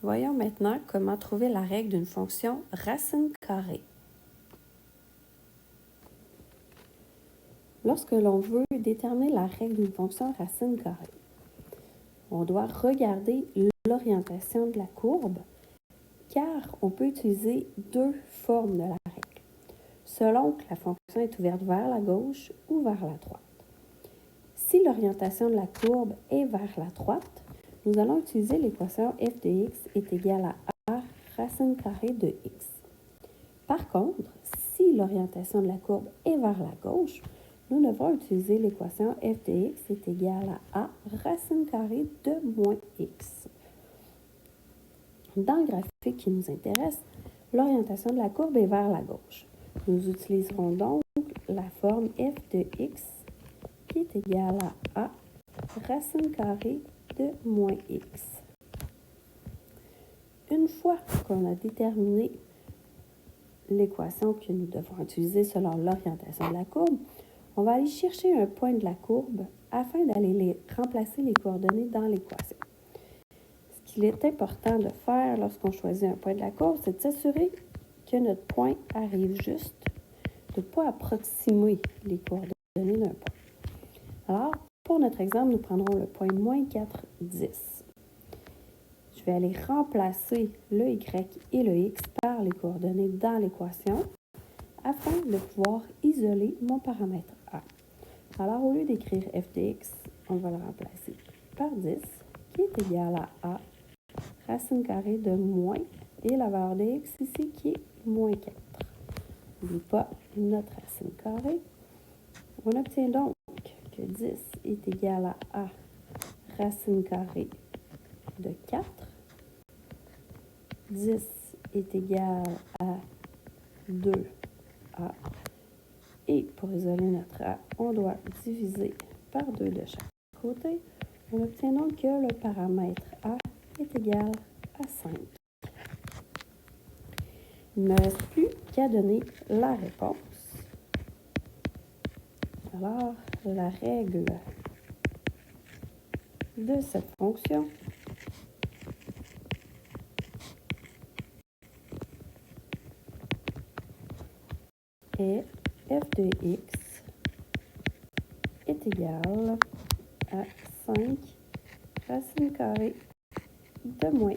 Voyons maintenant comment trouver la règle d'une fonction racine carrée. Lorsque l'on veut déterminer la règle d'une fonction racine carrée, on doit regarder l'orientation de la courbe, car on peut utiliser deux formes de la règle, selon que la fonction est ouverte vers la gauche ou vers la droite. Si l'orientation de la courbe est vers la droite, nous allons utiliser l'équation f de x est égale à a racine carrée de x. Par contre, si l'orientation de la courbe est vers la gauche, nous devrons utiliser l'équation f de x est égale à a racine carrée de moins x. Dans le graphique qui nous intéresse, l'orientation de la courbe est vers la gauche. Nous utiliserons donc la forme f de x qui est égale à a racine carrée de moins x. Une fois qu'on a déterminé l'équation que nous devons utiliser selon l'orientation de la courbe, on va aller chercher un point de la courbe afin d'aller remplacer les coordonnées dans l'équation. Ce qu'il est important de faire lorsqu'on choisit un point de la courbe, c'est de s'assurer que notre point arrive juste, de ne pas approximer les coordonnées d'un point. Alors, pour notre exemple, nous prendrons le point moins 4, 10. Je vais aller remplacer le y et le x par les coordonnées dans l'équation afin de pouvoir isoler mon paramètre a. Alors, au lieu d'écrire f de x, on va le remplacer par 10, qui est égal à a racine carrée de moins, et la valeur de x ici qui est moins 4. N'oublie pas notre racine carrée. On obtient donc que 10 est égal à a racine carrée de 4. 10 est égal à 2a. Et pour isoler notre a, on doit diviser par 2 de chaque côté. On obtient donc que le paramètre a est égal à 5. Il ne me reste plus qu'à donner la réponse. Alors, la règle de cette fonction est f de x est égal à 5 racine carrée de moins